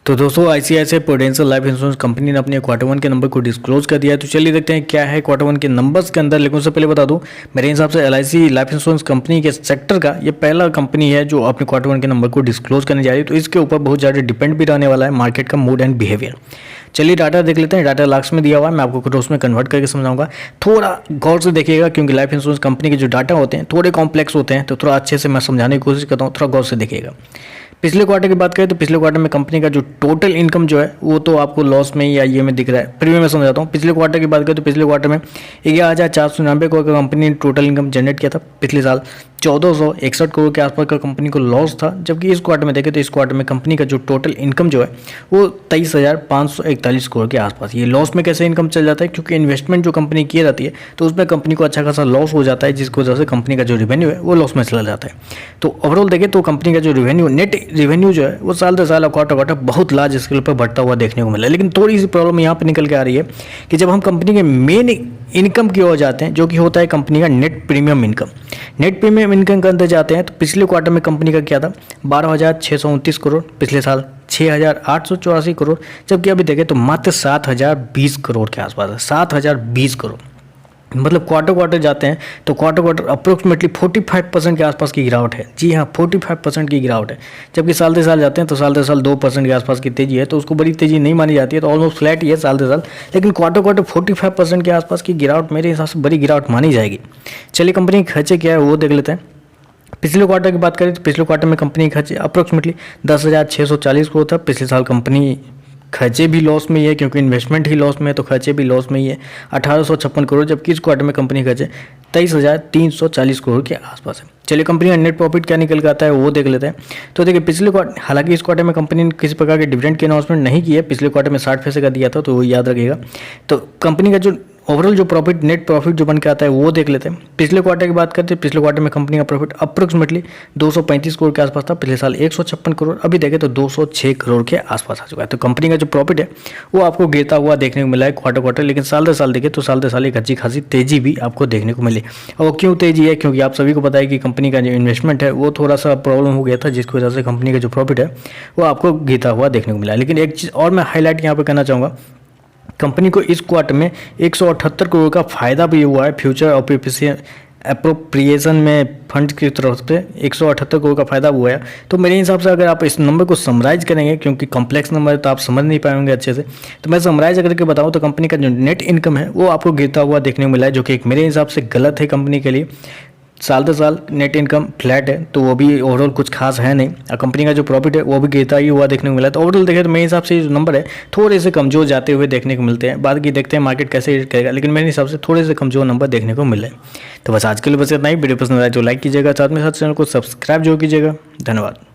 तो दोस्तों ICICI prudential life insurance company ने अपने क्वार्टर वन के नंबर को डिस्क्लोज कर दिया है। तो चलिए देखते हैं क्या है क्वार्टर वन के नंबर्स के अंदर। लेकिन उससे पहले बता दूं, मेरे हिसाब से एलआईसी लाइफ इंश्योरेंस कंपनी के सेक्टर का ये पहला कंपनी है जो अपने क्वार्टर वन के नंबर को डिस्क्लोज करने जा रही है। तो इसके ऊपर बहुत ज़्यादा डिपेंड भी रहने वाला है मार्केट का मूड एंड बिहेवियर। चलिए डाटा देख लेते हैं। डाटा लाख्स में दिया हुआ है, मैं आपको क्रोस में कन्वर्ट करके समझाऊंगा। थोड़ा गौर से देखिएगा क्योंकि लाइफ इंश्योरेंस कंपनी के जो डाटा होते हैं थोड़े कॉम्प्लेक्स होते हैं, तो थोड़ा अच्छे से मैं समझाने की कोशिश करता हूँ, थोड़ा गौर से देखिएगा। पिछले क्वार्टर की बात करें तो पिछले क्वार्टर में कंपनी का जो टोटल इनकम जो है वो तो आपको लॉस में या ये में दिख रहा है। प्रीमियम में समझाता हूँ। पिछले क्वार्टर की बात करें तो पिछले क्वार्टर में 11,499 करोड़ का कंपनी ने टोटल इनकम जनरेट किया था। पिछले साल 1461 करोड़ के आसपास का कंपनी को लॉस था, जबकि इस क्वार्टर में देखें तो इस क्वार्टर में कंपनी का जो टोटल इनकम जो है वो 23,541 करोड़ के आसपास। ये लॉस में कैसे इनकम चल जाता है, क्योंकि इन्वेस्टमेंट जो कंपनी की रहती है तो उसमें कंपनी को अच्छा खासा लॉस हो जाता है, जिसकी वजह से कंपनी का जो रेवेन्यू है वो लॉस में चला जाता है। तो ओवरऑल देखें तो कंपनी का जो रेवेन्यू नेट रेवेन्यू जो है वो साल दर साल क्वार्टर क्वार्टर बहुत लार्ज स्केल पर बढ़ता हुआ देखने को मिला है। लेकिन थोड़ी सी प्रॉब्लम यहाँ पर निकल के आ रही है कि जब हम कंपनी के मेन इनकम की ओर जाते हैं, जो कि होता है कंपनी का net premium income. Net premium income के अंदर जाते हैं तो पिछले क्वार्टर में कंपनी का क्या था, 12,629 करोड़। पिछले साल 6,884 करोड़, जबकि अभी देखें तो मात्र 7,020 करोड़ के आसपास है। 7,020 करोड़ मतलब क्वार्टर क्वार्टर जाते हैं तो क्वार्टर क्वार्टर अप्रोक्सीमेटली 45% के आसपास की गिरावट है। जी हाँ, 45% की गिरावट है। जबकि साल दर साल जाते हैं तो साल दर साल 2% के आसपास की तेजी है, तो उसको बड़ी तेजी नहीं मानी जाती है, तो ऑलमोस्ट फ्लैट ही है साल दर साल। लेकिन क्वार्टर क्वार्टर 45% के आसपास की गिरावट मेरे हिसाब से बड़ी गिरावट मानी जाएगी। चलिए कंपनी के खर्चे क्या है वो देख लेते हैं। पिछले क्वार्टर की बात करें तो पिछले क्वार्टर में कंपनी के खर्चे अप्रोक्सीमेटली 10,640 करोड़ था। पिछले साल कंपनी खर्चे भी लॉस में ही है, क्योंकि इन्वेस्टमेंट ही लॉस में है, तो खर्चे भी लॉस में ही है 1,856 करोड़। जबकि इस क्वार्टर में कंपनी खर्चे 23,340 करोड़ के आसपास है। चलिए कंपनी का नेट प्रॉफिट क्या निकल के आता है वो देख लेते हैं। तो देखिए पिछले क्वार्टर, हालांकि इस क्वार्टर में कंपनी ने किसी प्रकार के डिविडेंड की अनाउंसमेंट नहीं की है। पिछले क्वार्टर में 60% का दिया था, तो वो याद रखिएगा। तो कंपनी का जो ओवरऑल जो प्रॉफिट नेट प्रॉफिट जो बन के आता है वो देख लेते हैं। पिछले क्वार्टर की बात करते हैं, पिछले क्वार्टर में कंपनी का प्रॉफिट अप्रोक्सीमेटली 235 करोड़ के आसपास था। पिछले साल 156 करोड़, अभी देखें तो 206 करोड़ के आसपास आ चुका है। तो कंपनी का जो प्रॉफिट है वो आपको गिरता हुआ देखने को मिला है क्वार्टर क्वार्टर। लेकिन साल दर साल देखें तो साल दर साल एक अच्छी खासी तेजी भी आपको देखने को मिली। और क्यों तेजी है, क्योंकि आप सभी को पता है कि कंपनी का जो इन्वेस्टमेंट है वो थोड़ा सा प्रॉब्लम हो गया था, जिसकी वजह से कंपनी का जो प्रॉफिट है वो आपको गिरता हुआ देखने को मिला है। लेकिन एक चीज़ और मैं हाईलाइट यहाँ पर करना चाहूँगा, कंपनी को इस क्वार्टर में 178 करोड़ का फायदा भी हुआ है फ्यूचर अप्रोप्रिएशन में फंड की तरफ से 178 करोड़ का फायदा हुआ है। तो मेरे हिसाब से अगर आप इस नंबर को समराइज करेंगे, क्योंकि कॉम्प्लेक्स नंबर है तो आप समझ नहीं पाएंगे अच्छे से, तो मैं समराइज करके बताऊं तो कंपनी का जो नेट इनकम है वो आपको गिरता हुआ देखने को मिला है, जो कि एक मेरे हिसाब से गलत है कंपनी के लिए। साल दर साल नेट इनकम फ्लैट है, तो वो भी ओवरऑल कुछ खास है नहीं, और कंपनी का जो प्रॉफिट है वो भी गिरता ही हुआ देखने को मिला है। तो ओवरऑल देखें तो मेरे हिसाब से जो नंबर है थोड़े से कमजोर जाते हुए देखने को मिलते हैं। बाद की देखते हैं मार्केट कैसे रेट करेगा, लेकिन मेरे हिसाब से थोड़े से कमजोर नंबर देखने को मिल रहे हैं। तो बस आज के लिए बस इतना ही। वीडियो पसंद आया तो लाइक कीजिएगा, साथ में साथ चैनल को सब्सक्राइब जो कीजिएगा। धन्यवाद।